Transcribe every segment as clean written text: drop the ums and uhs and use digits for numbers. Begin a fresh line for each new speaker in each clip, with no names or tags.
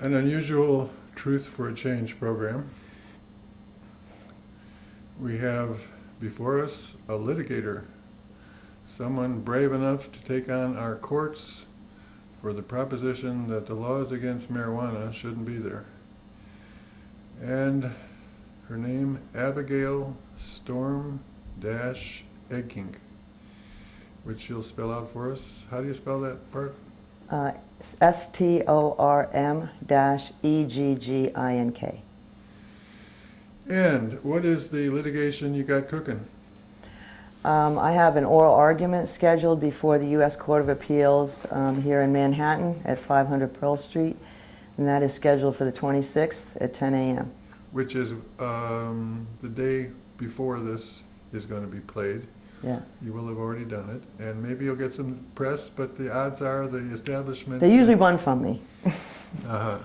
an unusual Truth for a Change program. We have before us a litigator, someone brave enough to take on our courts for the proposition that the laws against marijuana shouldn't be there. And her name, Abigail Storm-Eggink, which she'll spell out for us. How do you spell that part?
Storm-Eggink.
And what is the litigation you got cooking?
I have an oral argument scheduled before the U.S. Court of Appeals here in Manhattan at 500 Pearl Street, and that is scheduled for the 26th at 10 a.m.
Which is the day before this is going to be played.
Yes.
You will have already done it, and maybe you'll get some press, but the odds are the establishment...
They usually run from me.
Uh-huh.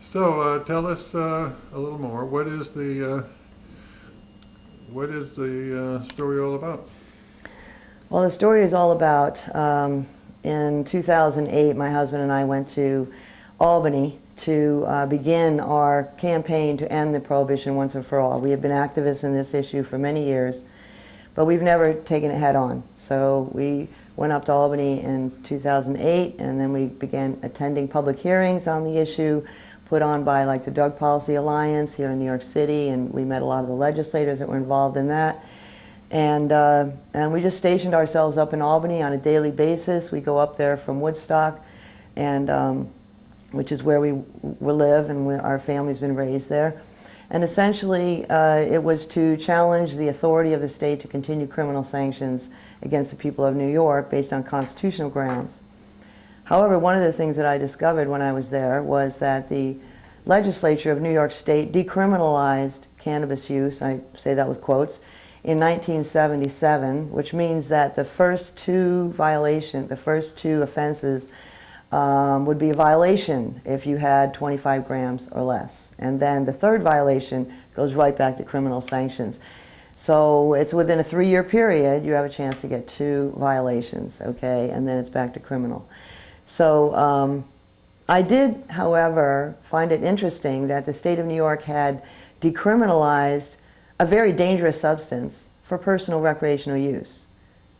So tell us a little more. What is the story all about?
Well, the story is all about, in 2008, my husband and I went to Albany to begin our campaign to end the prohibition once and for all. We have been activists in this issue for many years, but we've never taken it head on. So we went up to Albany in 2008, and then we began attending public hearings on the issue put on by like the Drug Policy Alliance here in New York City, and we met a lot of the legislators that were involved in that. And we just stationed ourselves up in Albany on a daily basis. We go up there from Woodstock, and which is where we live, and our family's been raised there. And essentially, it was to challenge the authority of the state to continue criminal sanctions against the people of New York based on constitutional grounds. However, one of the things that I discovered when I was there was that the legislature of New York State decriminalized cannabis use, I say that with quotes, in 1977, which means that the first two offenses would be a violation if you had 25 grams or less. And then the third violation goes right back to criminal sanctions. So it's within a 3-year period, you have a chance to get 2 violations, okay, and then it's back to criminal. So I did, however, find it interesting that the state of New York had decriminalized a very dangerous substance for personal recreational use.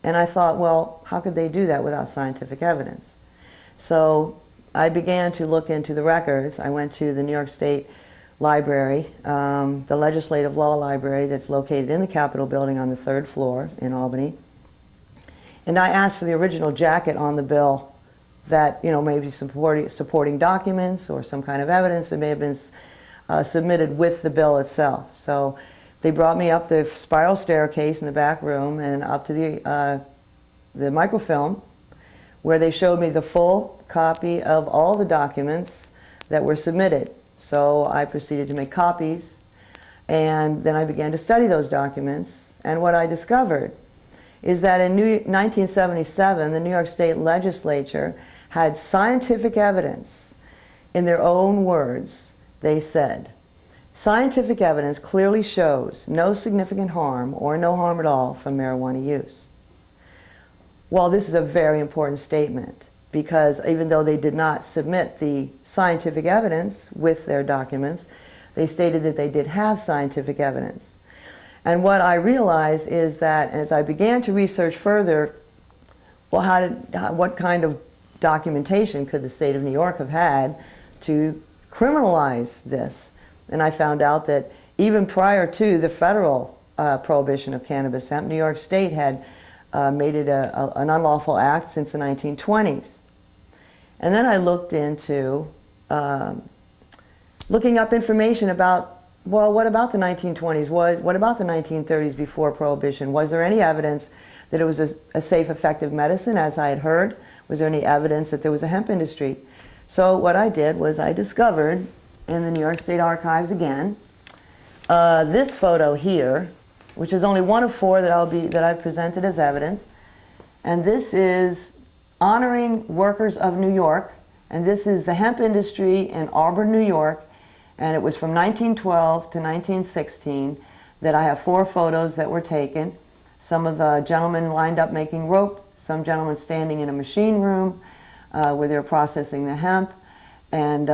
And I thought, well, how could they do that without scientific evidence? So I began to look into the records. I went to the New York State Library, the Legislative Law Library that's located in the Capitol building on the 3rd floor in Albany. And I asked for the original jacket on the bill that, maybe supporting documents or some kind of evidence that may have been submitted with the bill itself. So they brought me up the spiral staircase in the back room and up to the microfilm, where they showed me the full copy of all the documents that were submitted. So I proceeded to make copies, and then I began to study those documents. And what I discovered is that in 1977, the New York State Legislature had scientific evidence. In their own words, they said, scientific evidence clearly shows no significant harm or no harm at all from marijuana use. Well, this is a very important statement, because even though they did not submit the scientific evidence with their documents, they stated that they did have scientific evidence. And what I realized is that as I began to research further, well, what kind of documentation could the state of New York have had to criminalize this? And I found out that even prior to the federal prohibition of cannabis hemp, New York State had made it an unlawful act since the 1920s. And then I looked into looking up information about, well, what about the 1920s? What about the 1930s before Prohibition? Was there any evidence that it was a safe, effective medicine, as I had heard? Was there any evidence that there was a hemp industry? So what I did was I discovered in the New York State Archives again this photo here, which is only one of 4 that I've presented as evidence. And this is honoring workers of New York, and this is the hemp industry in Auburn, New York, and it was from 1912 to 1916 that I have 4 photos that were taken. Some of the gentlemen lined up making rope, some gentlemen standing in a machine room where they were processing the hemp, and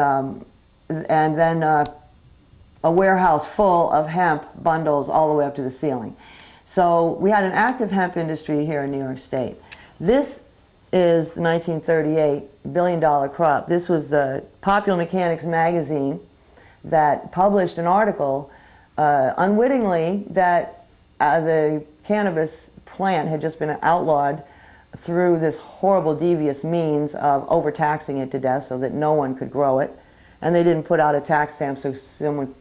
then a warehouse full of hemp bundles all the way up to the ceiling. So we had an active hemp industry here in New York State. This is the 1938 billion-dollar crop. This was the Popular Mechanics magazine that published an article unwittingly that the cannabis plant had just been outlawed through this horrible, devious means of overtaxing it to death so that no one could grow it. And they didn't put out a tax stamp so someone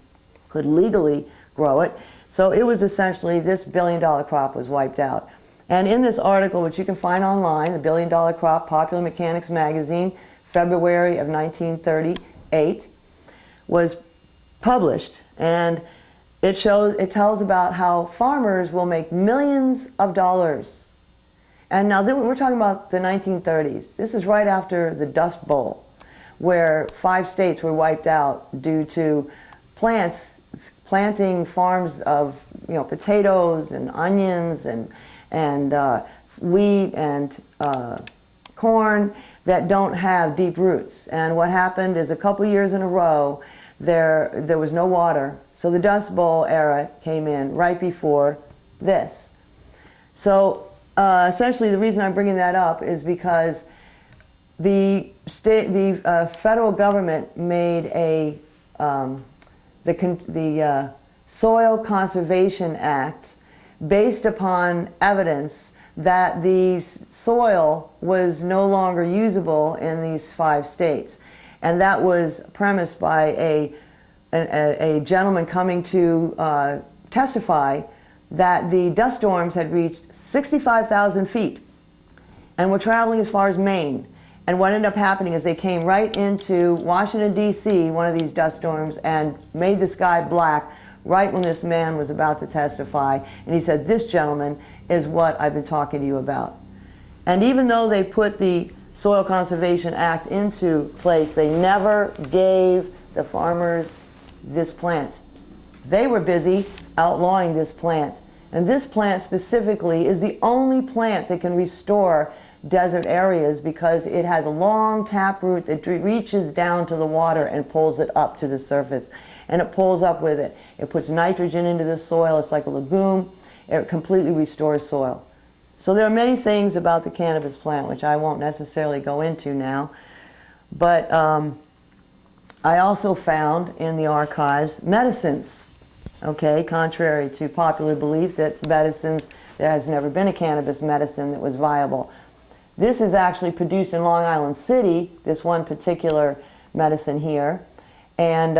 could legally grow it. So it was essentially, this billion-dollar crop was wiped out. And in this article, which you can find online, the billion-dollar crop, Popular Mechanics magazine, February of 1938, was published. And it tells about how farmers will make millions of dollars. And now we're talking about the 1930s. This is right after the Dust Bowl, where 5 states were wiped out due to planting farms of potatoes and onions and wheat and corn that don't have deep roots. And what happened is a couple years in a row there was no water, so the Dust Bowl era came in right before this. So essentially the reason I'm bringing that up is because the federal government made the Soil Conservation Act based upon evidence that the soil was no longer usable in these 5 states. And that was premised by a gentleman coming to testify that the dust storms had reached 65,000 feet and were traveling as far as Maine. And what ended up happening is they came right into Washington, D.C., one of these dust storms, and made the sky black right when this man was about to testify. And he said, "This, gentleman, is what I've been talking to you about." And even though they put the Soil Conservation Act into place, they never gave the farmers this plant. They were busy outlawing this plant. And this plant specifically is the only plant that can restore desert areas because it has a long taproot that reaches down to the water and pulls it up to the surface. And it pulls up with it. It puts nitrogen into the soil. It's like a lagoon. It completely restores soil. So there are many things about the cannabis plant which I won't necessarily go into now. But I also found in the archives medicines. Okay, contrary to popular belief that medicines, there has never been a cannabis medicine that was viable. This is actually produced in Long Island City, this one particular medicine here, and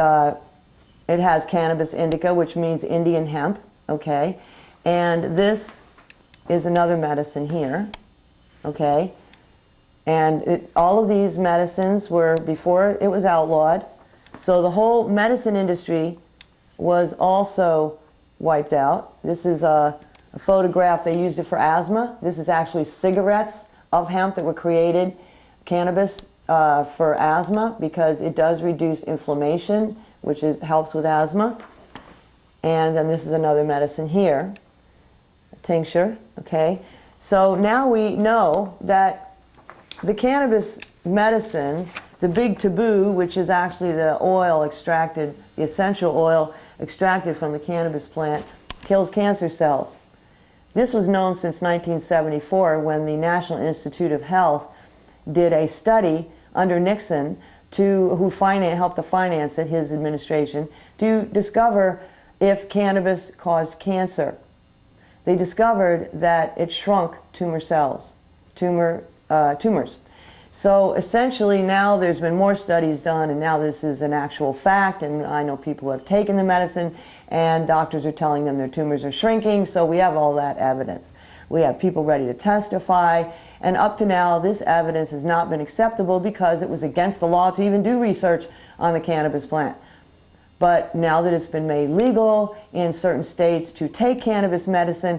it has cannabis indica, which means Indian hemp, okay, and this is another medicine here, okay, and all of these medicines were before it was outlawed, so the whole medicine industry was also wiped out. This is a photograph. They used it for asthma. This is actually cigarettes of hemp that were created, cannabis for asthma, because it does reduce inflammation, which helps with asthma. And then this is another medicine here, a tincture, okay? So now we know that the cannabis medicine, the big taboo, which is actually the oil extracted, the essential oil extracted from the cannabis plant, kills cancer cells. This was known since 1974 when the National Institute of Health did a study under Nixon who helped to finance it, his administration, to discover if cannabis caused cancer. They discovered that it shrunk tumor cells, tumors. So essentially now there's been more studies done, and now this is an actual fact, and I know people have taken the medicine and doctors are telling them their tumors are shrinking, so we have all that evidence. We have people ready to testify, and up to now this evidence has not been acceptable because it was against the law to even do research on the cannabis plant. But now that it's been made legal in certain states to take cannabis medicine,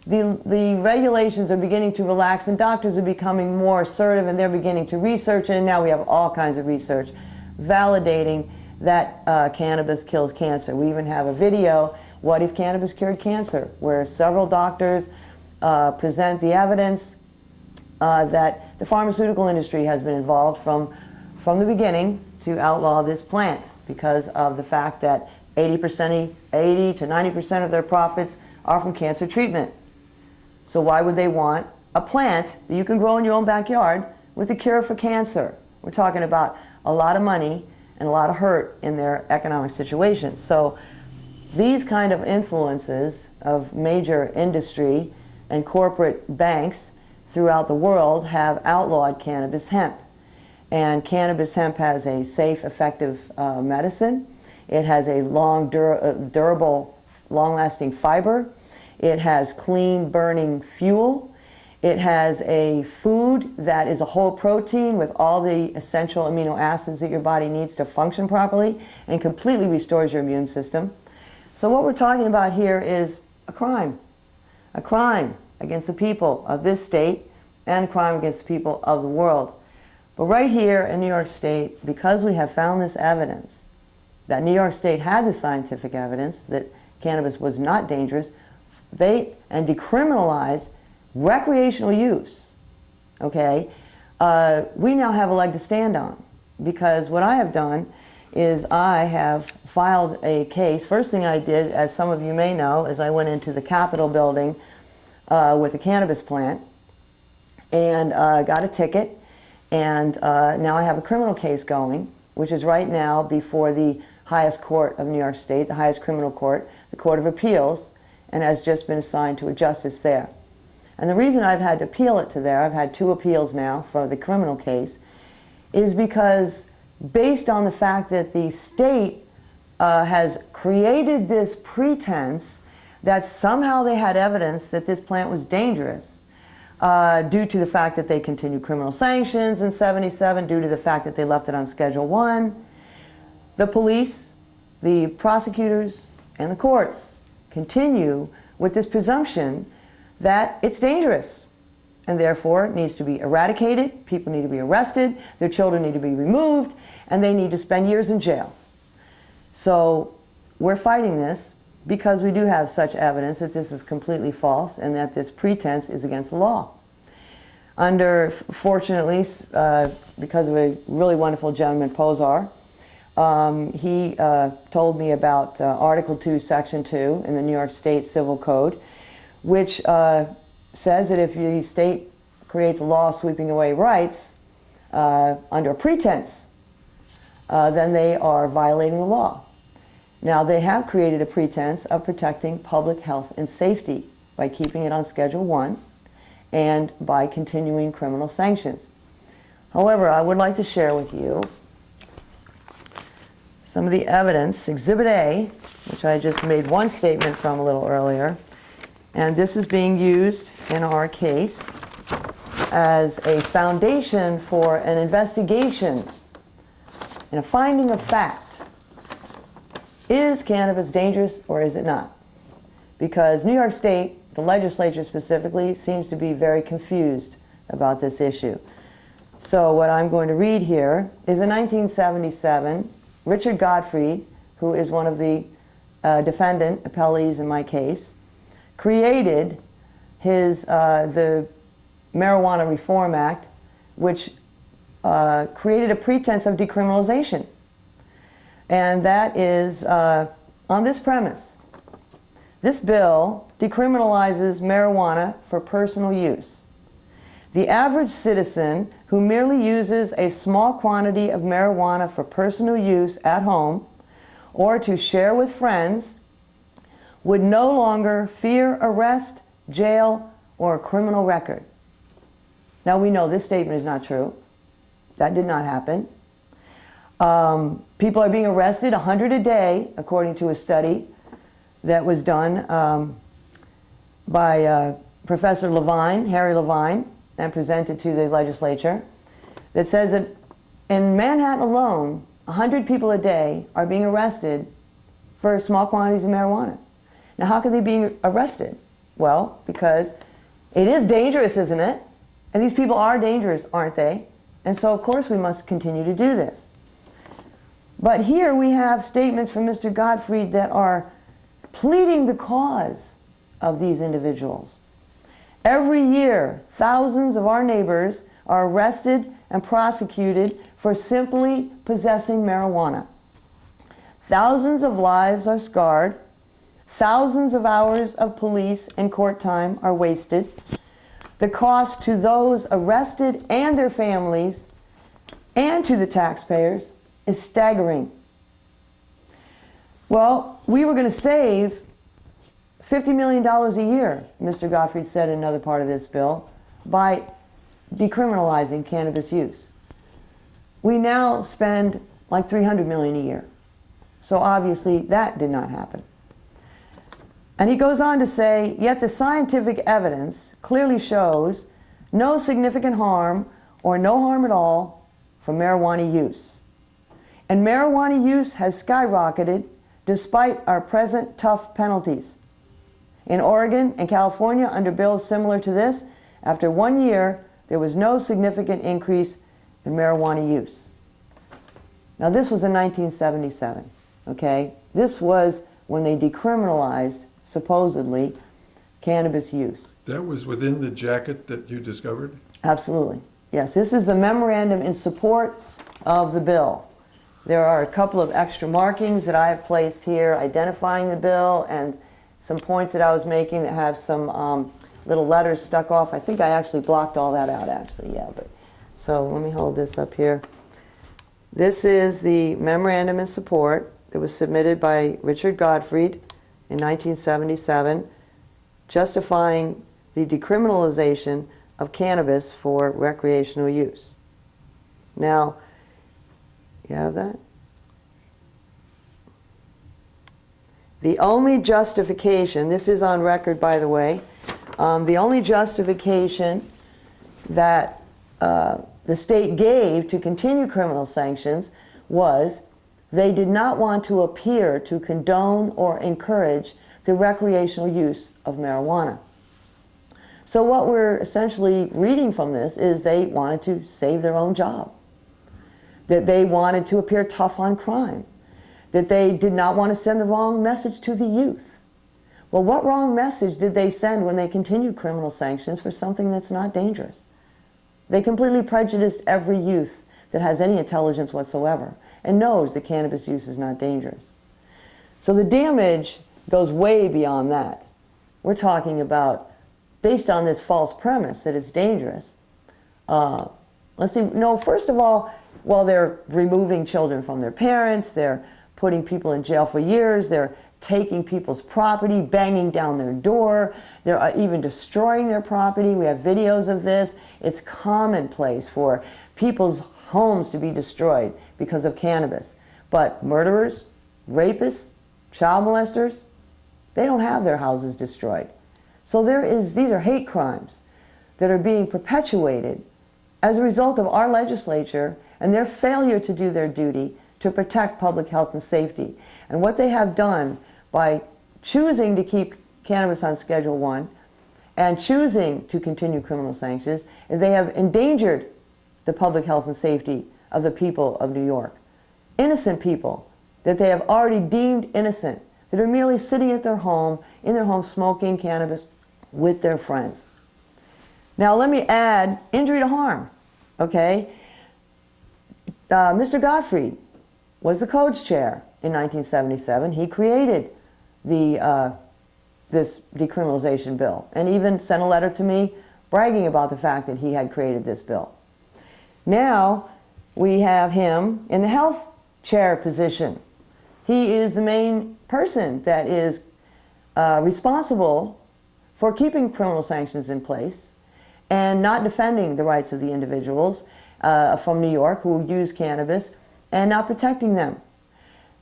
the regulations are beginning to relax and doctors are becoming more assertive and they're beginning to research, and now we have all kinds of research validating that cannabis kills cancer. We even have a video, "What if cannabis cured cancer?" where several doctors present the evidence that the pharmaceutical industry has been involved from the beginning to outlaw this plant because of the fact that 80 to 90% of their profits are from cancer treatment. So why would they want a plant that you can grow in your own backyard with a cure for cancer? We're talking about a lot of money and a lot of hurt in their economic situation. So these kind of influences of major industry and corporate banks throughout the world have outlawed cannabis hemp. And cannabis hemp has a safe, effective medicine. It has a durable, long-lasting fiber. It has clean burning fuel. It has a food that is a whole protein with all the essential amino acids that your body needs to function properly and completely restores your immune system. So what we're talking about here is a crime against the people of this state and a crime against the people of the world. But right here in New York State, because we have found this evidence, that New York State had the scientific evidence that cannabis was not dangerous, and decriminalized recreational use, okay, we now have a leg to stand on. Because what I have done is I have filed a case. First thing I did, as some of you may know, is I went into the Capitol building with a cannabis plant and got a ticket, and now I have a criminal case going, which is right now before the highest court of New York State, the highest criminal court, the Court of Appeals, and has just been assigned to a justice there. And the reason I've had to appeal it to there, I've had 2 appeals now for the criminal case, is because based on the fact that the state has created this pretense that somehow they had evidence that this plant was dangerous due to the fact that they continued criminal sanctions in '77, due to the fact that they left it on Schedule 1. The police, the prosecutors, and the courts continue with this presumption that it's dangerous and therefore it needs to be eradicated, people need to be arrested, their children need to be removed, and they need to spend years in jail. So we're fighting this because we do have such evidence that this is completely false and that this pretense is against the law. Fortunately, because of a really wonderful gentleman, Posar, he told me about Article 2, Section 2 in the New York State Civil Code, which says that if the state creates a law sweeping away rights under a pretense, then they are violating the law. Now, they have created a pretense of protecting public health and safety by keeping it on Schedule 1 and by continuing criminal sanctions. However, I would like to share with you some of the evidence. Exhibit A, which I just made one statement from a little earlier, and this is being used in our case as a foundation for an investigation and a finding of fact. Is cannabis dangerous or is it not? Because New York State, the legislature specifically, seems to be very confused about this issue. So what I'm going to read here is in 1977, Richard Gottfried, who is one of the defendant appellees in my case, created the Marijuana Reform Act, which created a pretense of decriminalization. And that is on this premise. This bill decriminalizes marijuana for personal use. The average citizen who merely uses a small quantity of marijuana for personal use at home or to share with friends would no longer fear arrest, jail, or a criminal record. Now we know this statement is not true. That did not happen. People are being arrested 100 a day, according to a study that was done by Professor Levine, Harry Levine, and presented to the legislature, that says that in Manhattan alone, 100 people a day are being arrested for small quantities of marijuana. Now, how could they be arrested? Well, because it is dangerous, isn't it? And these people are dangerous, aren't they? And so, of course, we must continue to do this. But here we have statements from Mr. Gottfried that are pleading the cause of these individuals. Every year, thousands of our neighbors are arrested and prosecuted for simply possessing marijuana. Thousands of lives are scarred. Thousands of hours of police and court time are wasted. The cost to those arrested and their families and to the taxpayers is staggering. Well, we were going to save $50 million a year, Mr. Gottfried said in another part of this bill, by decriminalizing cannabis use. We now spend like $300 million a year. So obviously that did not happen. And he goes on to say, yet the scientific evidence clearly shows no significant harm or no harm at all from marijuana use. And marijuana use has skyrocketed despite our present tough penalties. In Oregon and California, under bills similar to this, after 1 year, there was no significant increase in marijuana use. Now this was in 1977, okay? This was when they decriminalized, supposedly, cannabis use.
That was within the jacket that you discovered?
Absolutely. Yes, this is the memorandum in support of the bill. There are a couple of extra markings that I have placed here identifying the bill and some points that I was making that have some little letters stuck off. I think I actually blocked all that out, actually, yeah. But so let me hold this up here. This is the memorandum in support that was submitted by Richard Gottfried in 1977, justifying the decriminalization of cannabis for recreational use. Now, you have that? The only justification, this is on record by the way, the only justification that the state gave to continue criminal sanctions was they did not want to appear to condone or encourage the recreational use of marijuana. So what we're essentially reading from this is they wanted to save their own job, that they wanted to appear tough on crime, that they did not want to send the wrong message to the youth. Well, what wrong message did they send when they continued criminal sanctions for something that's not dangerous? They completely prejudiced every youth that has any intelligence whatsoever and knows that cannabis use is not dangerous. So the damage goes way beyond that. We're talking about, based on this false premise that it's dangerous, let's see, no, first of all, while they're removing children from their parents, they're putting people in jail for years, they're taking people's property, banging down their door, they're even destroying their property. We have videos of this. It's commonplace for people's homes to be destroyed because of cannabis. But murderers, rapists, child molesters, they don't have their houses destroyed. So these are hate crimes that are being perpetuated as a result of our legislature and their failure to do their duty to protect public health and safety. And what they have done by choosing to keep cannabis on Schedule I and choosing to continue criminal sanctions is they have endangered the public health and safety of the people of New York. Innocent people that they have already deemed innocent, that are merely sitting at their home, in their home smoking cannabis with their friends. Now let me add injury to harm, okay? Mr. Gottfried was the codes chair in 1977. He created this decriminalization bill and even sent a letter to me bragging about the fact that he had created this bill. Now we have him in the health chair position. He is the main person that is responsible for keeping criminal sanctions in place and not defending the rights of the individuals from New York who use cannabis and not protecting them.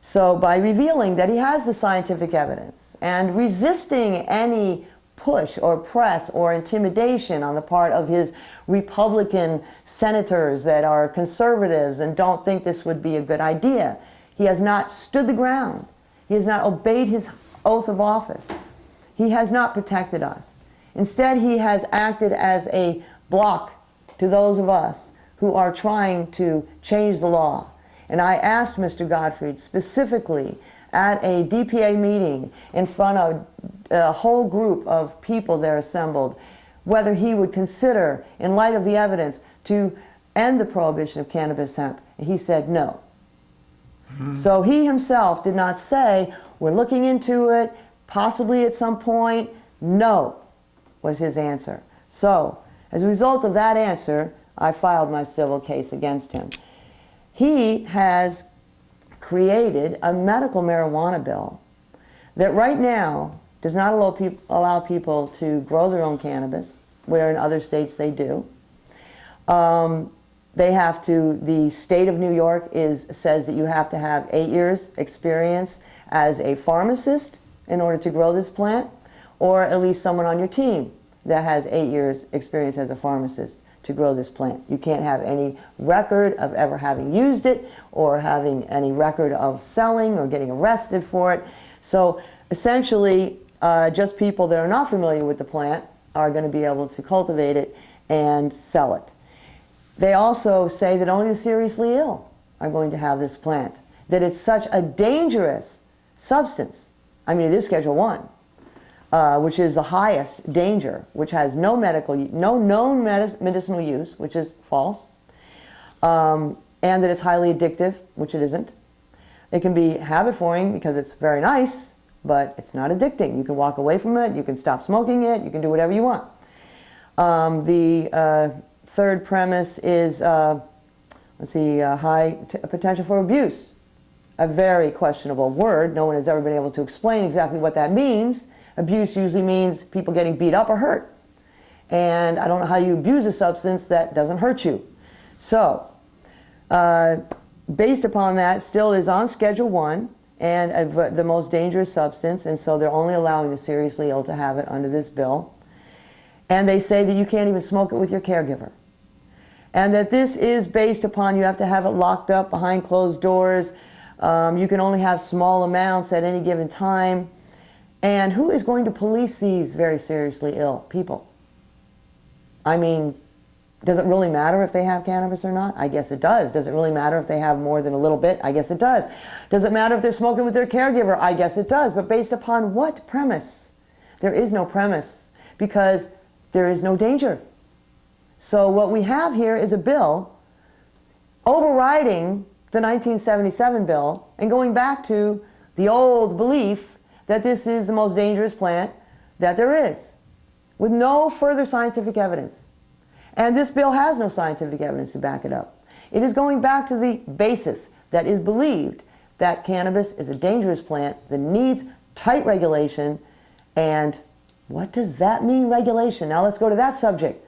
So by revealing that he has the scientific evidence and resisting any push or press or intimidation on the part of his Republican senators that are conservatives and don't think this would be a good idea, he has not stood the ground. He has not obeyed his oath of office. He has not protected us. Instead, he has acted as a block to those of us who are trying to change the law. And I asked Mr. Gottfried specifically at a DPA meeting in front of a whole group of people there assembled whether he would consider, in light of the evidence, to end the prohibition of cannabis hemp He said no. So he himself did not say, we're looking into it, possibly at some point. No, was his answer. So, as a result of that answer, I filed my civil case against him. He has created a medical marijuana bill that right now does not allow people to grow their own cannabis, where in other states they do. They have to, the state of New York says that you have to have 8 years experience as a pharmacist in order to grow this plant, or at least someone on your team that has 8 years experience as a pharmacist to grow this plant. You can't have any record of ever having used it or having any record of selling or getting arrested for it. So essentially, just people that are not familiar with the plant are going to be able to cultivate it and sell it. They also say that only the seriously ill are going to have this plant, that it's such a dangerous substance. I mean, it is Schedule 1, which is the highest danger, which has no known medicinal use, which is false, and that it's highly addictive, which it isn't. It can be habit-forming because it's very nice, but it's not addicting. You can walk away from it, you can stop smoking it, you can do whatever you want. The third premise is, high potential for abuse. A very questionable word. No one has ever been able to explain exactly what that means. Abuse usually means people getting beat up or hurt. And I don't know how you abuse a substance that doesn't hurt you. So, based upon that, still is on Schedule 1 and the most dangerous substance, and so they're only allowing the seriously ill to have it under this bill. And they say that you can't even smoke it with your caregiver. And that this is based upon you have to have it locked up behind closed doors. You can only have small amounts at any given time. And who is going to police these very seriously ill people? I mean, does it really matter if they have cannabis or not? I guess it does. Does it really matter if they have more than a little bit? I guess it does. Does it matter if they're smoking with their caregiver? I guess it does. But based upon what premise? There is no premise because there is no danger. So what we have here is a bill overriding the 1977 bill and going back to the old belief that this is the most dangerous plant that there is, with no further scientific evidence. And this bill has no scientific evidence to back it up. It is going back to the basis that is believed that cannabis is a dangerous plant that needs tight regulation. And what does that mean, regulation? Now let's go to that subject.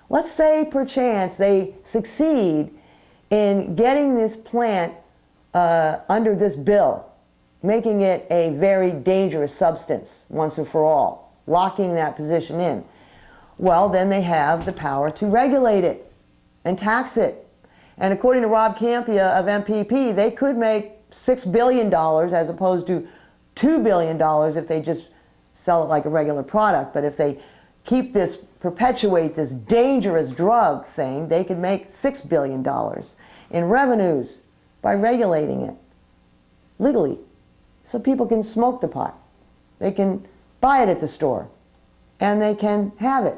Let's say perchance they succeed in getting this plant under this bill, making it a very dangerous substance once and for all, locking that position in. Well, then they have the power to regulate it and tax it. And according to Rob Campia of MPP, they could make $6 billion as opposed to $2 billion if they just sell it like a regular product. But if they keep this, perpetuate this dangerous drug thing, they could make $6 billion in revenues by regulating it legally. So people can smoke the pot. They can buy it at the store and they can have it.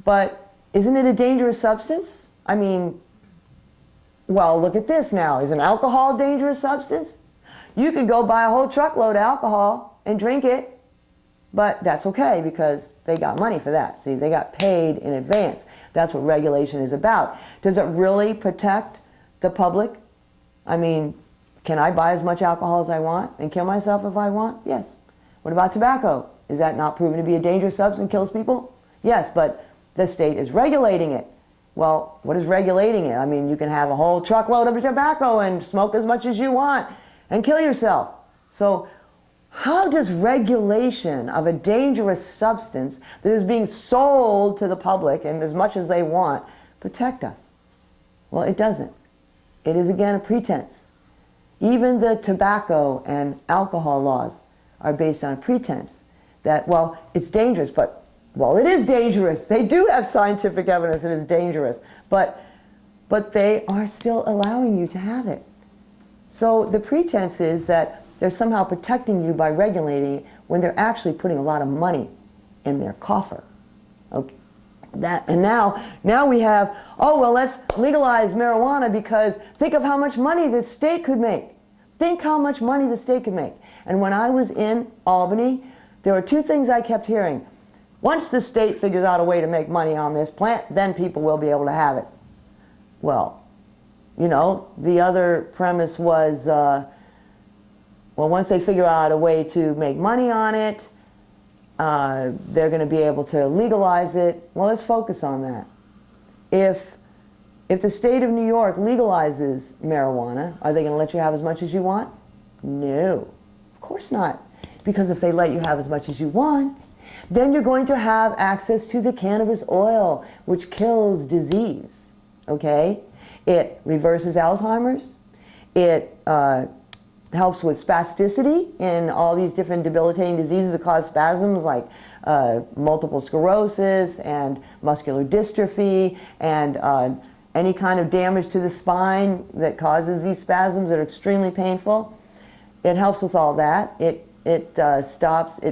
But isn't it a dangerous substance? I mean, well, look at this now. Is an alcohol a dangerous substance? You could go buy a whole truckload of alcohol and drink it, but that's okay because they got money for that. See, they got paid in advance. That's what regulation is about. Does it really protect the public? I mean, can I buy as much alcohol as I want and kill myself if I want? Yes. What about tobacco? Is that not proven to be a dangerous substance, kills people? Yes, but the state is regulating it. Well, what is regulating it? I mean, you can have a whole truckload of tobacco and smoke as much as you want and kill yourself. So how does regulation of a dangerous substance that is being sold to the public and as much as they want protect us? Well, it doesn't. It is again a pretense. Even the tobacco and alcohol laws are based on a pretense that, well, it's dangerous, but, well, it is dangerous. They do have scientific evidence that it's dangerous, but they are still allowing you to have it. So the pretense is that they're somehow protecting you by regulating it when they're actually putting a lot of money in their coffer. Okay. And now we have, oh, well, let's legalize marijuana because think of how much money the state could make. Think how much money the state could make. And when I was in Albany, there were two things I kept hearing. Once the state figures out a way to make money on this plant, then people will be able to have it. Well, you know, the other premise was, well, once they figure out a way to make money on it, they're going to be able to legalize it. Well, let's focus on that. If the state of New York legalizes marijuana, are they going to let you have as much as you want? No, of course not. Because if they let you have as much as you want, then you're going to have access to the cannabis oil, which kills disease, okay? It reverses Alzheimer's. It helps with spasticity in all these different debilitating diseases that cause spasms like multiple sclerosis and muscular dystrophy and any kind of damage to the spine that causes these spasms that are extremely painful. It helps with all that. It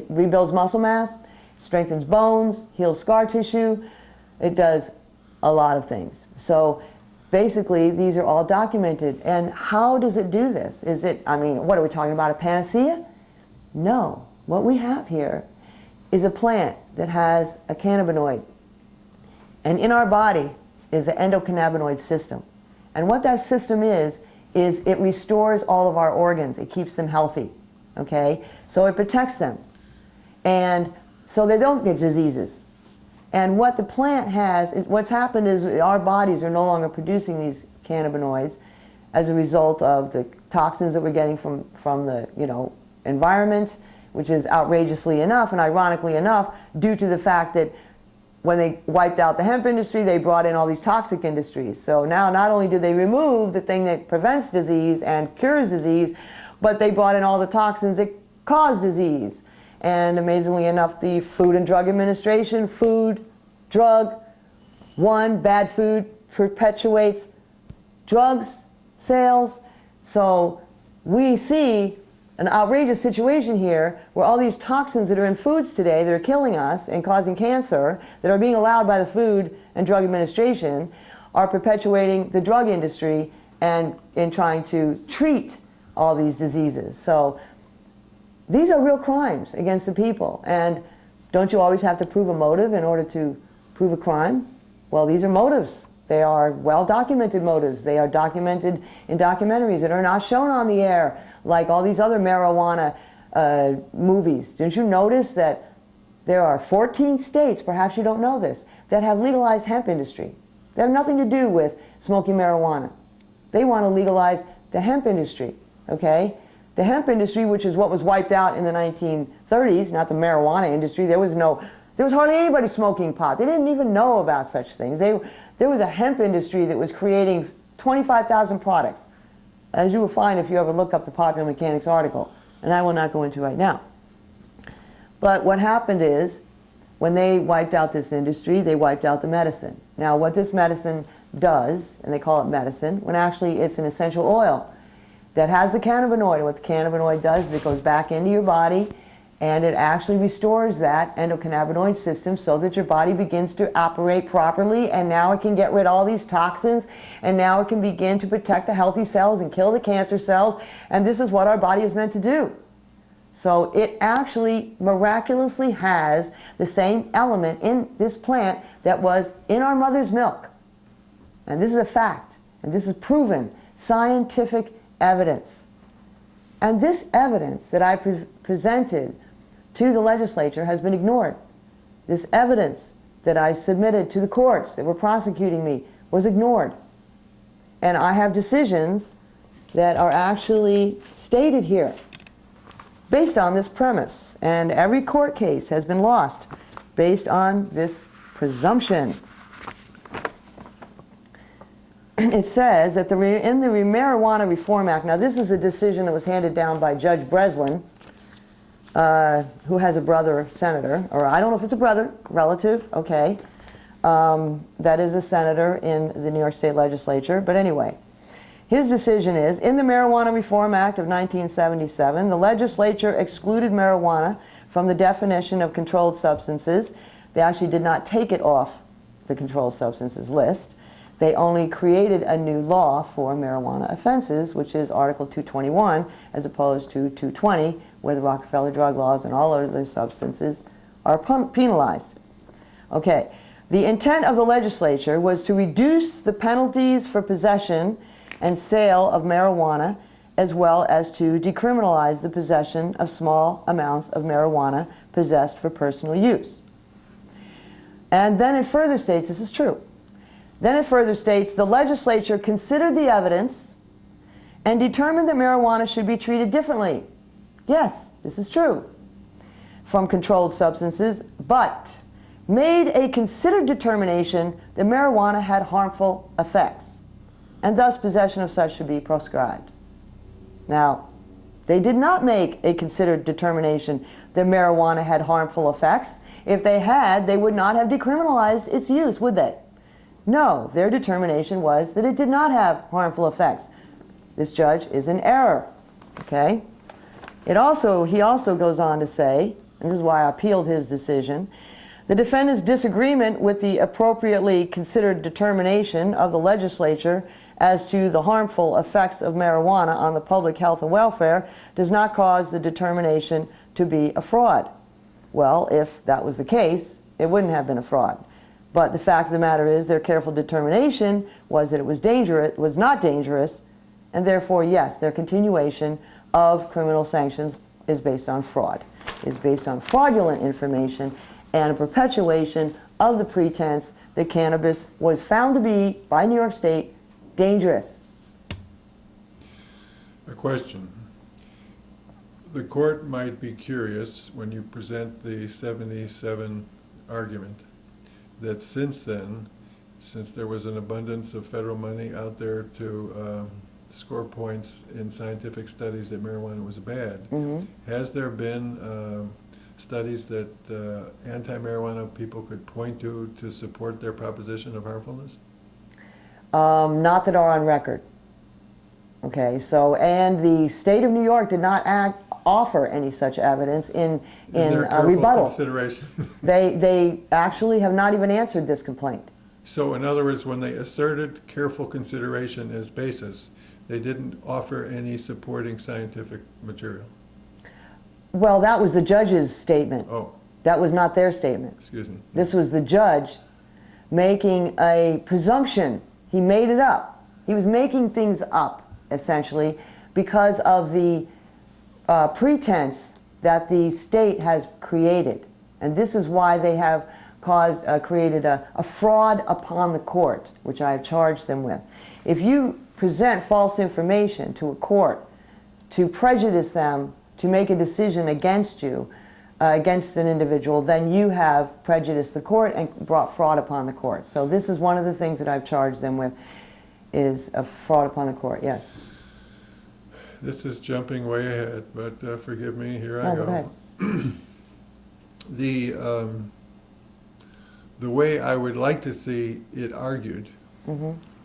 rebuilds muscle mass, strengthens bones, heals scar tissue. It does a lot of things. So basically, these are all documented. And how does it do this? Is it, I mean, what are we talking about, a panacea? No. What we have here is a plant that has a cannabinoid. And in our body is the endocannabinoid system. And what that system is it restores all of our organs. It keeps them healthy, okay? So it protects them. And so they don't get diseases. And what the plant has, what's happened is our bodies are no longer producing these cannabinoids as a result of the toxins that we're getting from the environment, which is outrageously enough and ironically enough due to the fact that when they wiped out the hemp industry, they brought in all these toxic industries. So now not only do they remove the thing that prevents disease and cures disease, but they brought in all the toxins that cause disease. And amazingly enough, the Food and Drug Administration, food, drug, bad food perpetuates drugs sales. So we see an outrageous situation here where all these toxins that are in foods today that are killing us and causing cancer, that are being allowed by the Food and Drug Administration, are perpetuating the drug industry and in trying to treat all these diseases. So these are real crimes against the people. And don't you always have to prove a motive in order to prove a crime? Well, these are motives. They are well-documented motives. They are documented in documentaries that are not shown on the air, like all these other marijuana movies. Didn't you notice that there are 14 states, perhaps you don't know this, that have legalized hemp industry? They have nothing to do with smoking marijuana. They want to legalize the hemp industry, okay? The hemp industry, which is what was wiped out in the 1930s, not the marijuana industry. There was hardly anybody smoking pot. They didn't even know about such things. There was a hemp industry that was creating 25,000 products, as you will find if you ever look up the Popular Mechanics article, and I will not go into right now. But what happened is, when they wiped out this industry, they wiped out the medicine. Now, what this medicine does, and they call it medicine, when actually it's an essential oil that has the cannabinoid. And what the cannabinoid does is it goes back into your body and it actually restores that endocannabinoid system so that your body begins to operate properly, and now it can get rid of all these toxins, and now it can begin to protect the healthy cells and kill the cancer cells, and this is what our body is meant to do. So it actually miraculously has the same element in this plant that was in our mother's milk. And this is a fact, and this is proven scientific evidence. And this evidence that I presented to the legislature has been ignored. This evidence that I submitted to the courts that were prosecuting me was ignored. And I have decisions that are actually stated here based on this premise. And every court case has been lost based on this presumption. It says that in the Marijuana Reform Act, now this is a decision that was handed down by Judge Breslin, who has a brother senator, or I don't know if it's a brother, relative, okay, that is a senator in the New York State Legislature, but anyway. His decision is, in the Marijuana Reform Act of 1977, the legislature excluded marijuana from the definition of controlled substances. They actually did not take it off the controlled substances list. They only created a new law for marijuana offenses, which is Article 221, as opposed to 220, where the Rockefeller drug laws and all other substances are penalized. Okay, the intent of the legislature was to reduce the penalties for possession and sale of marijuana, as well as to decriminalize the possession of small amounts of marijuana possessed for personal use. And then it further states, this is true, then it further states, the legislature considered the evidence and determined that marijuana should be treated differently. Yes, this is true, from controlled substances, but made a considered determination that marijuana had harmful effects, and thus possession of such should be proscribed. Now, they did not make a considered determination that marijuana had harmful effects. If they had, they would not have decriminalized its use, would they? No, their determination was that it did not have harmful effects. This judge is in error, okay? He also goes on to say, and this is why I appealed his decision, the defendant's disagreement with the appropriately considered determination of the legislature as to the harmful effects of marijuana on the public health and welfare does not cause the determination to be a fraud. Well, if that was the case, it wouldn't have been a fraud. But the fact of the matter is their careful determination was that it was dangerous, was not dangerous, and therefore, yes, their continuation of criminal sanctions is based on fraud, is based on fraudulent information and a perpetuation of the pretense that cannabis was found to be, by New York State, dangerous.
A question. The court might be curious when you present the 77 argument that since then, since there was an abundance of federal money out there to score points in scientific studies that marijuana was bad, has there been studies that anti-marijuana people could point to support their proposition of harmfulness?
Not that are on record. Okay, so, and the state of New York did not offer any such evidence in rebuttal.
Consideration.
They actually have not even answered this complaint.
So in other words, when they asserted careful consideration as basis, they didn't offer any supporting scientific material?
Well, that was the judge's statement.
Oh.
That was not their statement.
Excuse me.
This was the judge making a presumption. He made it up. He was making things up, essentially, because of the pretense that the state has created. And this is why they have created a fraud upon the court, which I have charged them with. If you present false information to a court to prejudice them to make a decision against you, against an individual, then you have prejudiced the court and brought fraud upon the court. So this is one of the things that I've charged them with, is a fraud upon the court, yes.
This is jumping way ahead, but forgive me, here I
go
go.
Ahead.
The way I would like to see it argued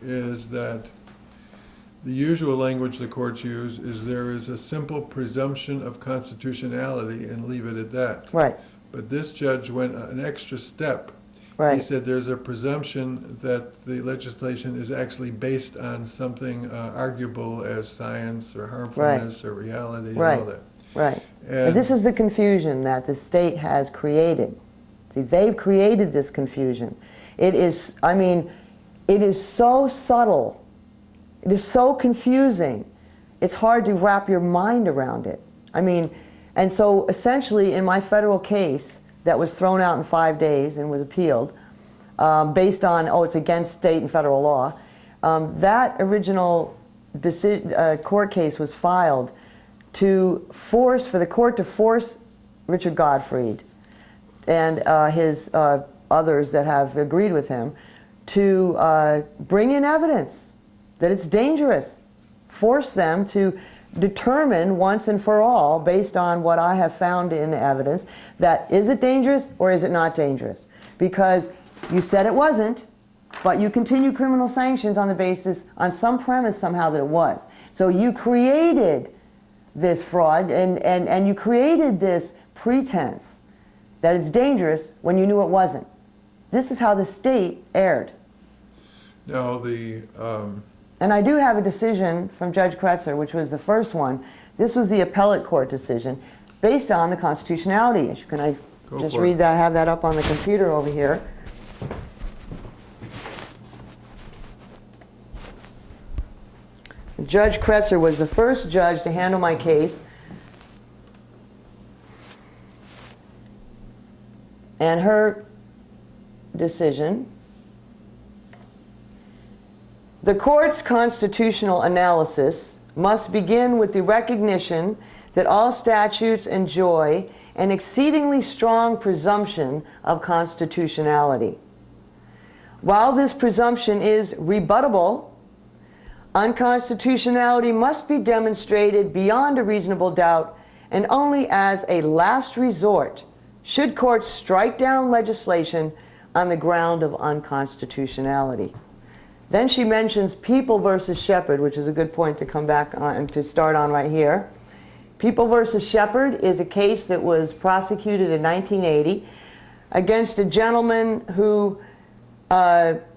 is that the usual language the courts use is there is a simple presumption of constitutionality and leave it at that.
Right.
But this judge went an extra step.
Right.
He said there's a presumption that the legislation is actually based on something arguable as science or harmfulness or reality and all that.
Right.
And
this is the confusion that the state has created. See, they've created this confusion. It is, I mean, it is so subtle. It is so confusing. It's hard to wrap your mind around it. I mean, and so essentially in my federal case that was thrown out in 5 days and was appealed, based on, it's against state and federal law, that original court case was filed for the court to force Richard Gottfried and his others that have agreed with him to bring in evidence that it's dangerous. Force them to determine once and for all, based on what I have found in evidence, that is it dangerous or is it not dangerous? Because you said it wasn't, but you continue criminal sanctions on the basis, on some premise somehow that it was. So you created this fraud and you created this pretense that it's dangerous when you knew it wasn't. This is how the state erred.
Now,
And I do have a decision from Judge Kretzer, which was the first one. This was the appellate court decision based on the constitutionality issue. Can I
Go
just
for
read
it.
that? I have that up on the computer over here. Judge Kretzer was the first judge to handle my case. And her decision: the court's constitutional analysis must begin with the recognition that all statutes enjoy an exceedingly strong presumption of constitutionality. While this presumption is rebuttable, unconstitutionality must be demonstrated beyond a reasonable doubt, and only as a last resort should courts strike down legislation on the ground of unconstitutionality. Then she mentions People versus Shepard, which is a good point to come back on and to start on right here. People versus Shepard is a case that was prosecuted in 1980 against a gentleman who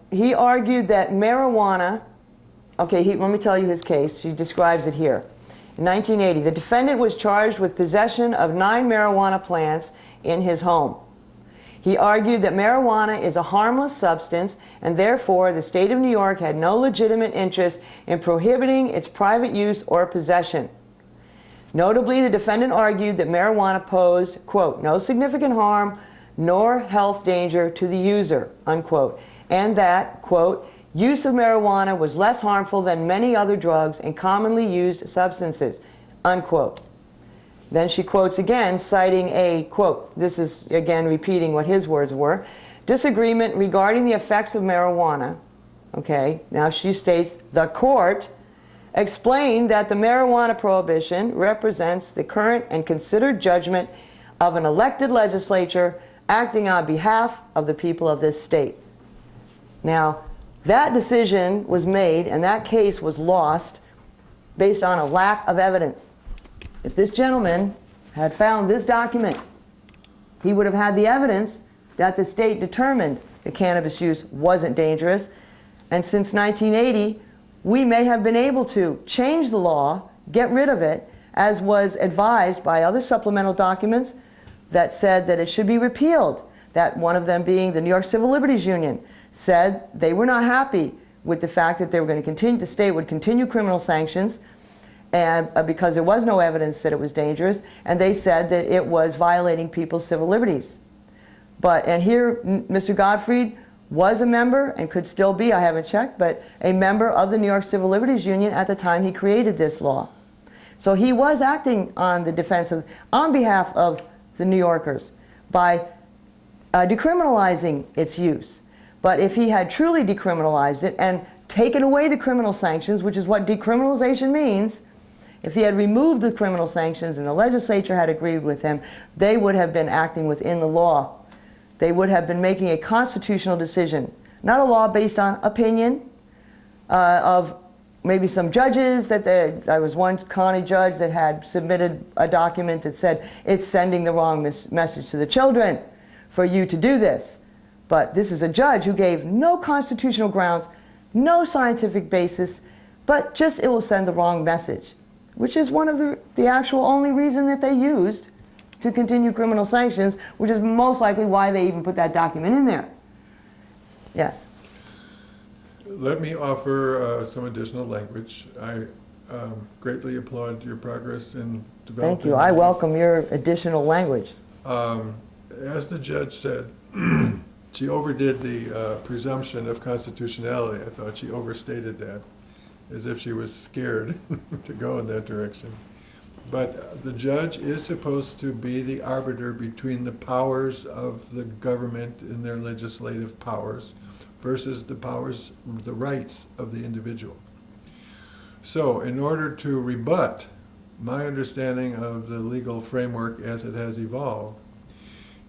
he argued that marijuana. Okay, let me tell you his case. She describes it here. In 1980, the defendant was charged with possession of 9 marijuana plants in his home. He argued that marijuana is a harmless substance, and therefore the state of New York had no legitimate interest in prohibiting its private use or possession. Notably, the defendant argued that marijuana posed, quote, no significant harm nor health danger to the user, unquote, and that, quote, use of marijuana was less harmful than many other drugs and commonly used substances, unquote. Then she quotes again, citing a, quote, this is again repeating what his words were, disagreement regarding the effects of marijuana. Okay, now she states, the court explained that the marijuana prohibition represents the current and considered judgment of an elected legislature acting on behalf of the people of this state. Now, that decision was made and that case was lost based on a lack of evidence. If this gentleman had found this document, he would have had the evidence that the state determined the cannabis use wasn't dangerous. And since 1980, we may have been able to change the law, get rid of it, as was advised by other supplemental documents that said that it should be repealed. That one of them being the New York Civil Liberties Union said they were not happy with the fact that they were going to continue, the state would continue criminal sanctions, and because there was no evidence that it was dangerous, and they said that it was violating people's civil liberties. And here, Mr. Gottfried was a member, and could still be, I haven't checked, but a member of the New York Civil Liberties Union at the time he created this law. So he was acting on the defense of, on behalf of the New Yorkers by decriminalizing its use. But if he had truly decriminalized it and taken away the criminal sanctions, which is what decriminalization means, if he had removed the criminal sanctions and the legislature had agreed with him, they would have been acting within the law. They would have been making a constitutional decision, not a law based on opinion of maybe some judges. I was one county judge that had submitted a document that said it's sending the wrong message to the children for you to do this. But this is a judge who gave no constitutional grounds, no scientific basis, but just it will send the wrong message, which is one of the actual only reason that they used to continue criminal sanctions, which is most likely why they even put that document in there. Yes.
let me offer some additional language. I greatly applaud your progress in developing.
Thank you. I welcome your additional language.
As the judge said, she overdid the presumption of constitutionality. I thought she overstated that, as if she was scared to go in that direction. But the judge is supposed to be the arbiter between the powers of the government and their legislative powers versus the powers, the rights of the individual. So in order to rebut my understanding of the legal framework as it has evolved,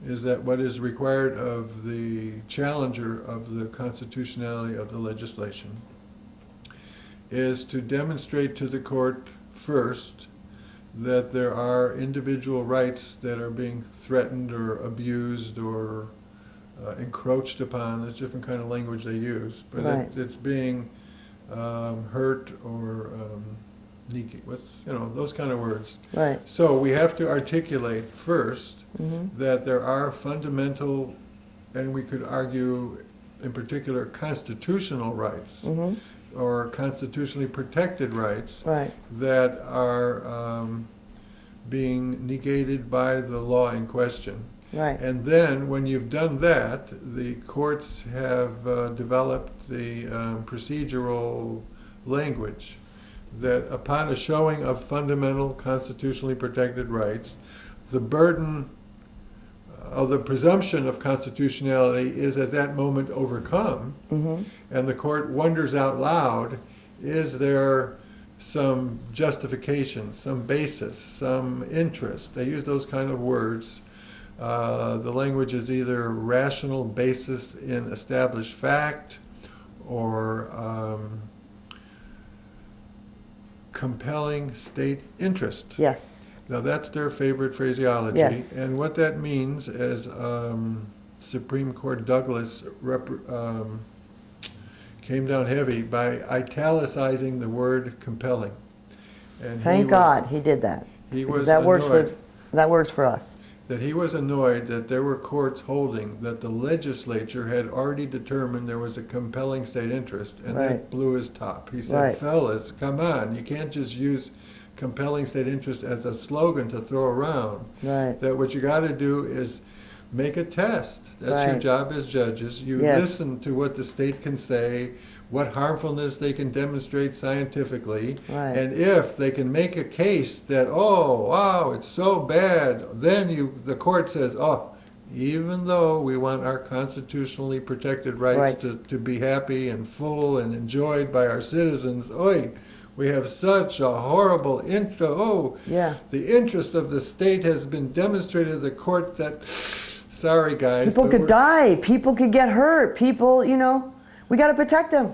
is that what is required of the challenger of the constitutionality of the legislation is to demonstrate to the court first that there are individual rights that are being threatened or abused or encroached upon. There's different kind of language they use, but
Right.
it's being hurt or those kind of words.
Right.
So we have to articulate first
Mm-hmm.
that there are fundamental, and we could argue in particular, constitutional rights
Mm-hmm.
or constitutionally protected rights
Right.
that are being negated by the law in question.
Right.
And then, when you've done that, the courts have developed the procedural language that upon a showing of fundamental constitutionally protected rights, the burden of the presumption of constitutionality is at that moment overcome,
Mm-hmm.
and the court wonders out loud, is there some justification, some basis, some interest? They use those kind of words. The language is either rational basis in established fact or compelling state interest.
Yes.
Now that's their favorite phraseology.
Yes.
And what that means, as Supreme Court Douglas came down heavy by italicizing the word compelling. And
Thank God he did that.
He
Because
was
that works
annoyed
that works for us.
that he was annoyed that there were courts holding that the legislature had already determined there was a compelling state interest, and
Right.
that blew his top. He said,
Right.
fellas, come on, you can't just use compelling state interest as a slogan to throw around.
Right.
That what you got to do is make a test. That's your
Right.
job as judges. You
Yes.
listen to what the state can say, what harmfulness they can demonstrate scientifically,
Right.
and if they can make a case that, oh, wow, it's so bad, then the court says, oh, even though we want our constitutionally protected rights
Right.
to be happy and full and enjoyed by our citizens, oi, we have such a horrible
Yeah.
the interest of the state has been demonstrated to the court that, sorry guys.
People
but
could
we're-
die. People could get hurt. People, we got to protect them.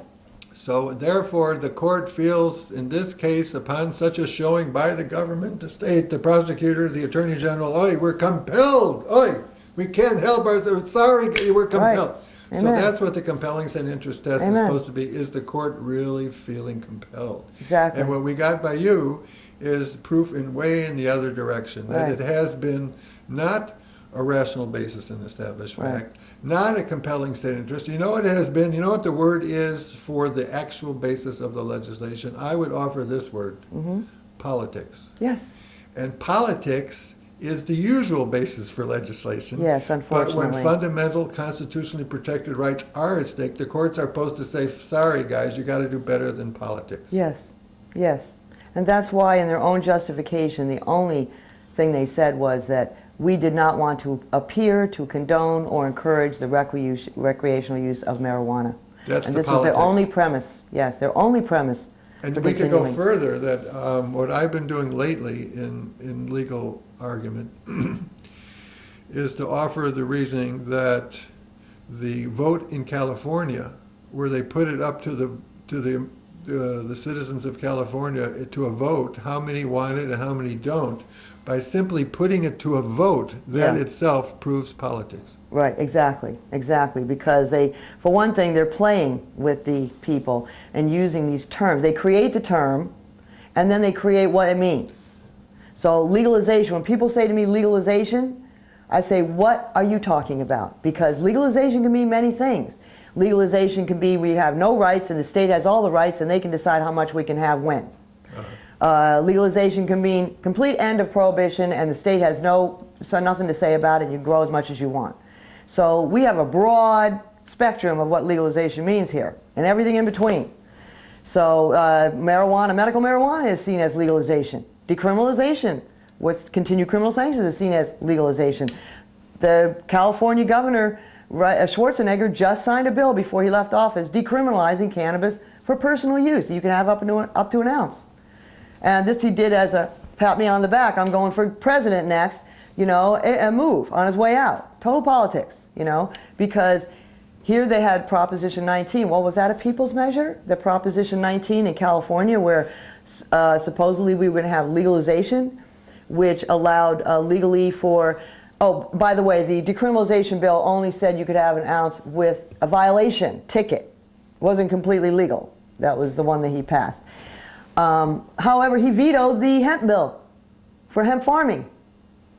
So therefore, the court feels, in this case, upon such a showing by the government, the state, the prosecutor, the attorney general, oi, we're compelled, oi, we can't help ourselves, sorry, we're compelled.
Right.
So
Amen.
that's what the compelling state interest test is
Amen.
supposed to be, is the court really feeling compelled?
Exactly.
And what we got by you is proof way in the other direction, that
Right.
it has been not a rational basis in established
Right.
fact, not a compelling state interest. You know what it has been? You know what the word is for the actual basis of the legislation? I would offer this word,
Mm-hmm.
politics.
Yes.
And politics is the usual basis for legislation.
Yes,
But when
unfortunately.
fundamental constitutionally protected rights are at stake, the courts are supposed to say, sorry guys, you got to do better than politics.
Yes. Yes. And that's why in their own justification, the only thing they said was that we did not want to appear to condone or encourage the recreational use of marijuana.
That's
And
the
this was
politics.
their only premise. Yes, their only premise.
And
for
we could go
continuing.
further, that what I've been doing lately in legal argument is to offer the reasoning that the vote in California, where they put it up to the citizens of California to a vote, how many want it and how many don't, by simply putting it to a vote, that
Yeah.
itself proves politics.
Right, exactly, because for one thing, they're playing with the people and using these terms. They create the term, and then they create what it means. So legalization, when people say to me legalization, I say, what are you talking about? Because legalization can mean many things. Legalization can be we have no rights and the state has all the rights and they can decide how much we can have when. Legalization can mean complete end of prohibition and the state has nothing to say about it, and you can grow as much as you want. So we have a broad spectrum of what legalization means here, and everything in between. So medical marijuana is seen as legalization. Decriminalization with continued criminal sanctions is seen as legalization. The California governor, Schwarzenegger, just signed a bill before he left office decriminalizing cannabis for personal use. You can have up to an ounce. And this he did as a pat me on the back, I'm going for president next, a move on his way out. Total politics, because here they had Proposition 19. Well, was that a people's measure? The Proposition 19 in California, where supposedly we were going to have legalization, which allowed legally for Oh, by the way, the decriminalization bill only said you could have an ounce with a violation ticket. It wasn't completely legal. That was the one that he passed. However, he vetoed the hemp bill for hemp farming.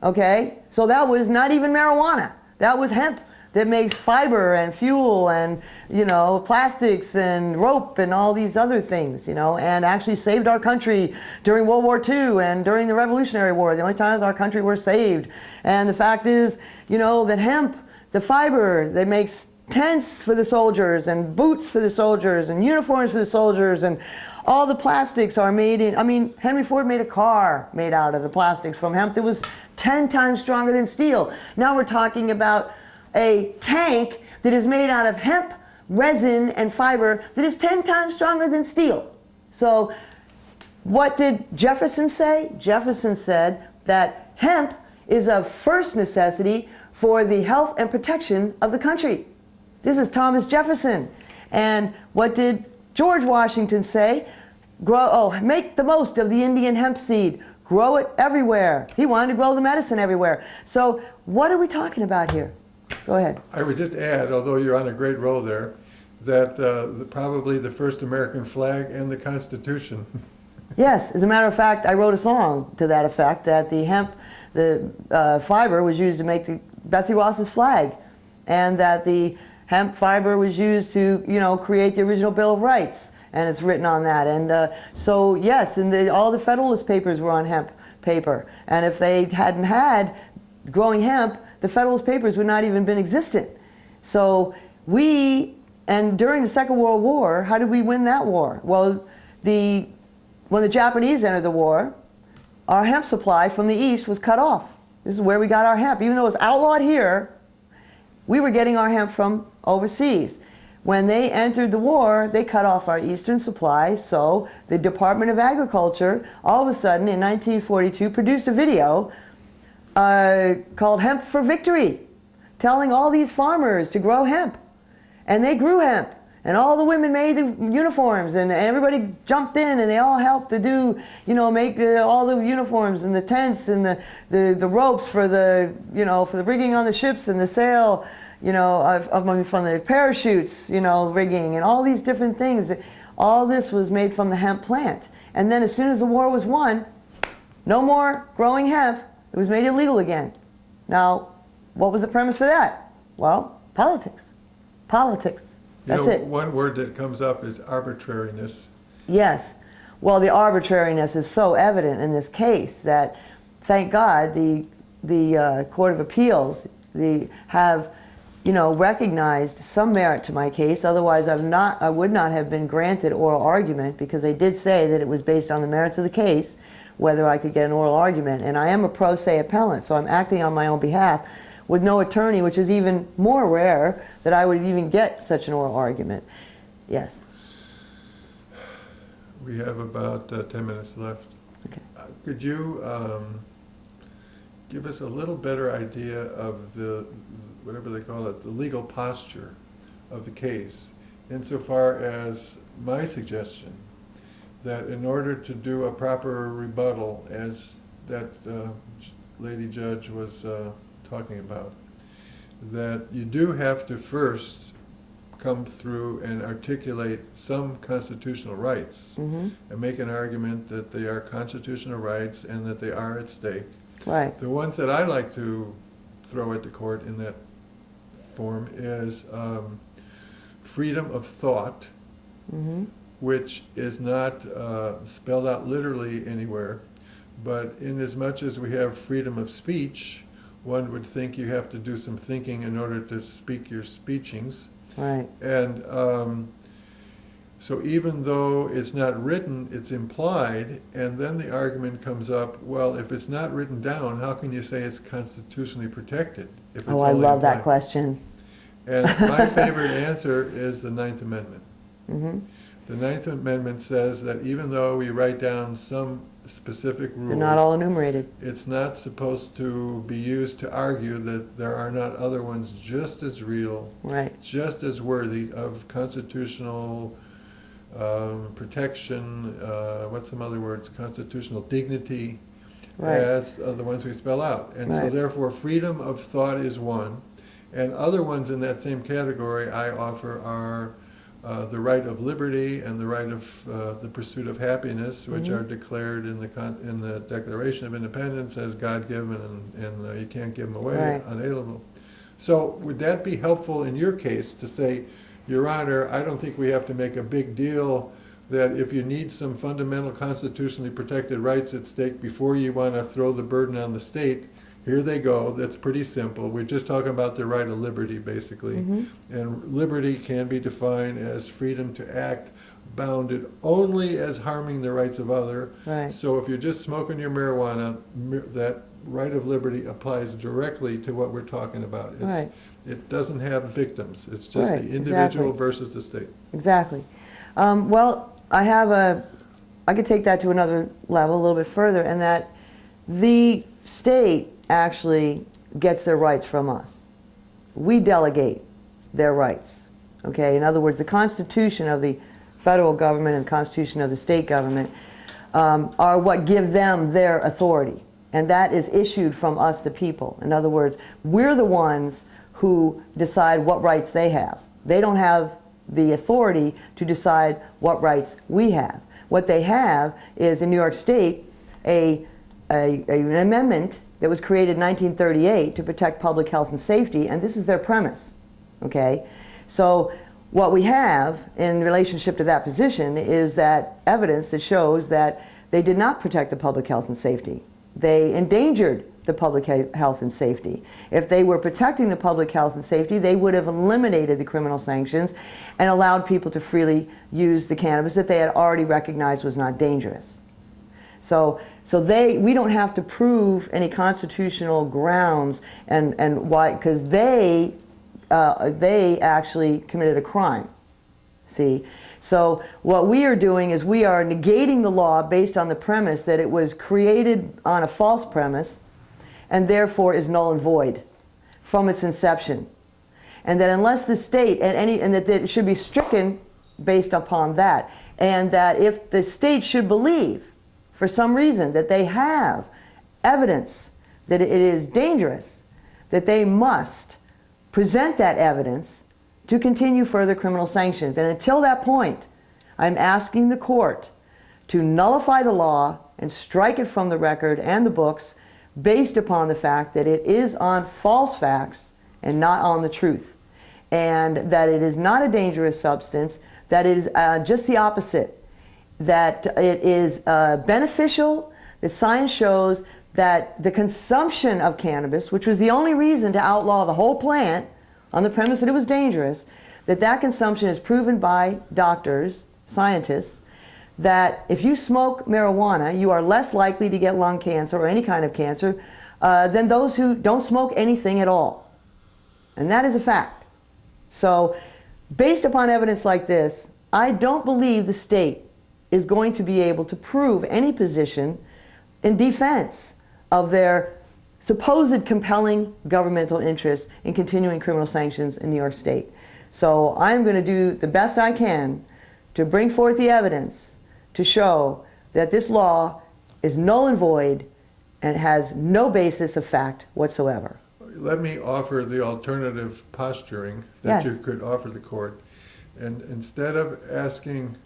Okay? So that was not even marijuana. That was hemp that makes fiber and fuel and, you know, plastics and rope and all these other things, you know, and actually saved our country during World War II and during the Revolutionary War, the only times our country was saved. And the fact is, you know, that hemp, the fiber that makes tents for the soldiers and boots for the soldiers and uniforms for the soldiers, and all the plastics are made in, I mean, Henry Ford made a car made out of the plastics from hemp that was 10 times stronger than steel. Now we're talking about a tank that is made out of hemp, resin, and fiber that is 10 times stronger than steel. So what did Jefferson say? Jefferson said that hemp is of first necessity for the health and protection of the country. This is Thomas Jefferson. And what did George Washington say? Make the most of the Indian hemp seed. Grow it everywhere. He wanted to grow the medicine everywhere. So what are we talking about here? Go ahead.
I would just add, although you're on a great roll there, that probably the first American flag and the Constitution.
Yes, as a matter of fact, I wrote a song to that effect, that the hemp, the fiber was used to make the Betsy Ross's flag, and that the hemp fiber was used to, you know, create the original Bill of Rights, and it's written on that. And so yes, and all the Federalist Papers were on hemp paper, and if they hadn't had growing hemp, the Federalist Papers would not even been existent. So and during the Second World War, how did we win that war? Well, when the Japanese entered the war, our hemp supply from the East was cut off. This is where we got our hemp. Even though it was outlawed here, we were getting our hemp from overseas. When they entered the war, they cut off our eastern supply, so the Department of Agriculture, all of a sudden in 1942, produced a video called Hemp for Victory, telling all these farmers to grow hemp. And they grew hemp, and all the women made the uniforms, and everybody jumped in, and they all helped to do, you know, make all the uniforms and the tents and the ropes for the, you know, for the rigging on the ships and the sail, you know, from the parachutes, you know, rigging and all these different things. All this was made from the hemp plant. And then as soon as the war was won, no more growing hemp. It was made illegal again. Now, what was the premise for that? Well, politics. Politics. That's it.
One word that comes up is arbitrariness.
Yes. Well, the arbitrariness is so evident in this case that, thank God, the Court of Appeals have, you know, recognized some merit to my case. Otherwise, I would not have been granted oral argument, because they did say that it was based on the merits of the case whether I could get an oral argument. And I am a pro se appellant, so I'm acting on my own behalf with no attorney, which is even more rare that I would even get such an oral argument. Yes.
We have about 10 minutes left.
Okay.
Could you give us a little better idea of the, whatever they call it, the legal posture of the case, insofar as my suggestion that in order to do a proper rebuttal, as that lady judge was talking about, that you do have to first come through and articulate some constitutional rights, and make an argument that they are constitutional rights and that they are at stake.
Right.
The ones that I like to throw at the court in that form is freedom of thought, which is not spelled out literally anywhere, but in as much as we have freedom of speech, one would think you have to do some thinking in order to speak your speechings.
Right.
And so even though it's not written, it's implied, and then the argument comes up, well, if it's not written down, how can you say it's constitutionally protected? If it's
Oh, I
only
love that
implied?
question.
And my favorite answer is the Ninth Amendment. The Ninth Amendment says that even though we write down some specific rules,
They're not all enumerated.
it's not supposed to be used to argue that there are not other ones just as real,
Right.
just as worthy of constitutional protection, what's some other words, constitutional dignity,
Right.
as the ones we spell out. And so
Right.
therefore, freedom of thought is one. And other ones in that same category I offer are the right of liberty and the right of the pursuit of happiness, which are declared in the Declaration of Independence as God-given, and you can't give them away,
Right.
unalienable. So would that be helpful in your case to say, Your Honor, I don't think we have to make a big deal that if you need some fundamental constitutionally protected rights at stake before you want to throw the burden on the state, here they go. That's pretty simple. We're just talking about the right of liberty, basically. And liberty can be defined as freedom to act bounded only as harming the rights of others.
Right.
So if you're just smoking your marijuana, that right of liberty applies directly to what we're talking about.
Right.
It doesn't have victims. It's just
Right,
the individual
exactly.
versus the state.
Exactly. Well, I could take that to another level, a little bit further, and that the state actually gets their rights from us. We delegate their rights. Okay? In other words, the Constitution of the federal government and the Constitution of the state government are what give them their authority. And that is issued from us, the people. In other words, we're the ones who decide what rights they have. They don't have the authority to decide what rights we have. What they have is, in New York State, an amendment that was created in 1938 to protect public health and safety, and this is their premise. Okay? So what we have in relationship to that position is that evidence that shows that they did not protect the public health and safety. They endangered the public health and safety. If they were protecting the public health and safety, they would have eliminated the criminal sanctions and allowed people to freely use the cannabis that they had already recognized was not dangerous. So we don't have to prove any constitutional grounds and why, because they actually committed a crime. See? So what we are doing is we are negating the law based on the premise that it was created on a false premise and therefore is null and void from its inception. And that unless the state, and that it should be stricken based upon that, and that if the state should believe for some reason that they have evidence that it is dangerous, that they must present that evidence to continue further criminal sanctions. And until that point, I'm asking the court to nullify the law and strike it from the record and the books based upon the fact that it is on false facts and not on the truth. And that it is not a dangerous substance, that it is just the opposite, that it is beneficial, that science shows that the consumption of cannabis, which was the only reason to outlaw the whole plant on the premise that it was dangerous, that consumption is proven by doctors, scientists, that if you smoke marijuana, you are less likely to get lung cancer or any kind of cancer than those who don't smoke anything at all. And that is a fact. So, based upon evidence like this, I don't believe the state is going to be able to prove any position in defense of their supposed compelling governmental interest in continuing criminal sanctions in New York State. So I'm going to do the best I can to bring forth the evidence to show that this law is null and void and has no basis of fact whatsoever.
Let me offer the alternative posturing that
Yes.
you could offer the court. And instead of asking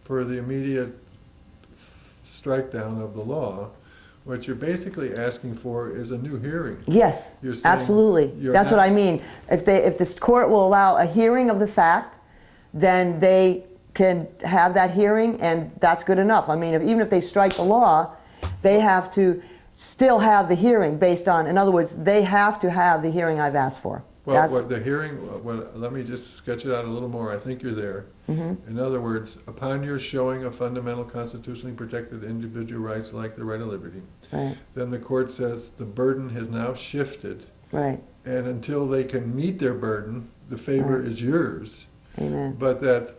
for the immediate strike down of the law, what you're basically asking for is a new hearing.
Yes,
You're saying
absolutely.
you're
That's what I
not-
mean. If this court will allow a hearing of the fact, then they can have that hearing, and that's good enough. I mean, even if they strike the law, they have to still have the hearing based on, in other words, they have to have the hearing I've asked for.
Well,
That's-
what the hearing, let me just sketch it out a little more. I think you're there. In other words, upon your showing of fundamental constitutionally protected individual rights like the right of liberty,
Right,
then the court says the burden has now shifted,
right,
and until they can meet their burden, the favor
Right.
is yours.
amen,
But that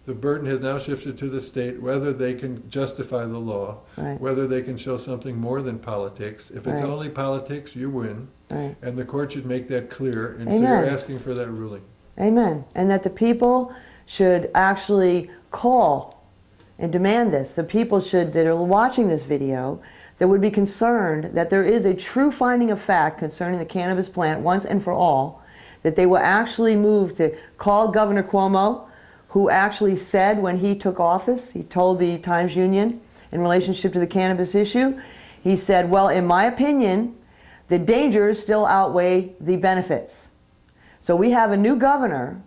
the burden has now shifted to the state, whether they can justify the law,
Right.
whether they can show something more than politics. If it's
Right.
only politics, you win.
right,
And the court should make that clear, and so
Amen.
you're asking for that ruling.
amen. And that the people should actually call and demand this. The people should, that are watching this video, that would be concerned that there is a true finding of fact concerning the cannabis plant once and for all, that they will actually move to call Governor Cuomo, who actually said when he took office, he told the Times-Union in relationship to the cannabis issue, he said, well, in my opinion, the dangers still outweigh the benefits. So we have a new governor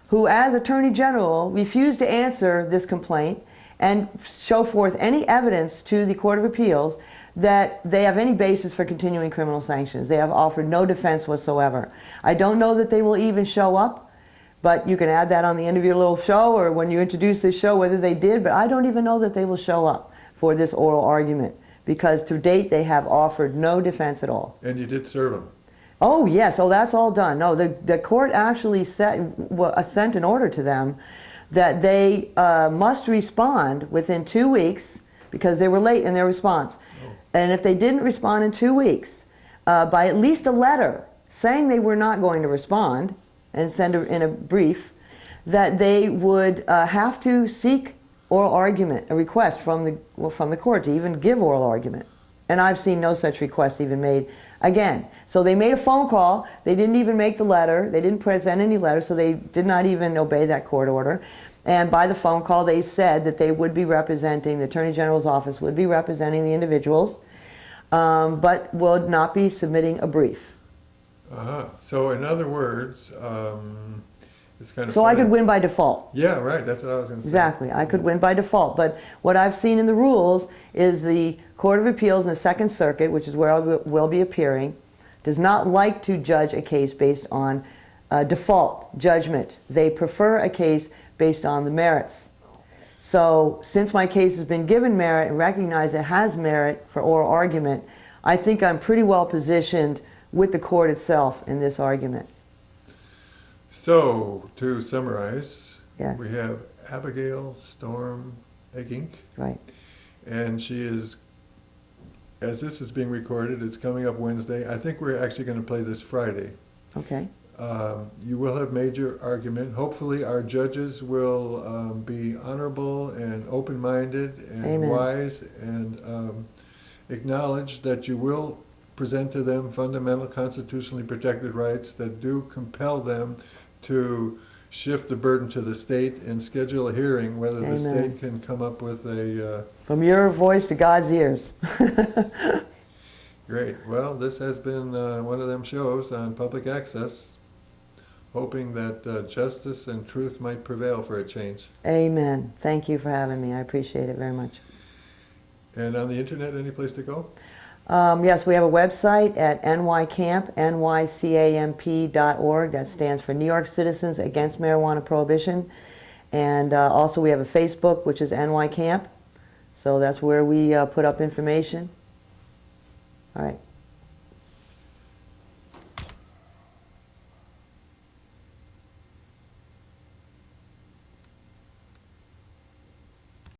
who, as Attorney General, refused to answer this complaint and show forth any evidence to the Court of Appeals that they have any basis for continuing criminal sanctions. They have offered no defense whatsoever. I don't know that they will even show up, but you can add that on the end of your little show or when you introduce this show whether they did, but I don't even know that they will show up for this oral argument because to date they have offered no defense at all.
And you did serve them.
Oh yes, oh that's all done. No, the court actually sent an order to them that they must respond within 2 weeks because they were late in their response. And if they didn't respond in 2 weeks, by at least a letter saying they were not going to respond and send in a brief, that they would have to seek oral argument, a request from the court to even give oral argument. And I've seen no such request even made again. So they made a phone call, they didn't even make the letter, they didn't present any letter, so they did not even obey that court order. And by the phone call they said that they would be representing, the Attorney General's office would be representing the individuals, but would not be submitting a brief.
So in other words, it's kind of
So
funny.
I could win by default.
Yeah, right, that's what I was going to say.
Exactly, I could win by default. But what I've seen in the rules is the Court of Appeals in the Second Circuit, which is where I will be appearing, does not like to judge a case based on default judgment. They prefer a case based on the merits. So since my case has been given merit and recognized it has merit for oral argument, I think I'm pretty well positioned with the court itself in this argument.
So, to summarize,
Yes.
we have Abigail Storm-Eggink,
Right.
and she is, as this is being recorded, it's coming up Wednesday. I think we're actually going to play this Friday.
Okay.
You will have made your argument. Hopefully our judges will be honorable and open-minded and
Amen.
wise and acknowledge that you will present to them fundamental constitutionally protected rights that do compel them to shift the burden to the state and schedule a hearing whether the
Amen.
state can come up with a...
From your voice to God's ears.
Great. Well, this has been one of them shows on public access, hoping that justice and truth might prevail for a change.
Amen. Thank you for having me. I appreciate it very much.
And on the internet, any place to go?
Yes, we have a website at nycamp, nycamp.org. That stands for New York Citizens Against Marijuana Prohibition. And also we have a Facebook, which is NYCamp. So that's where we put up information. All right.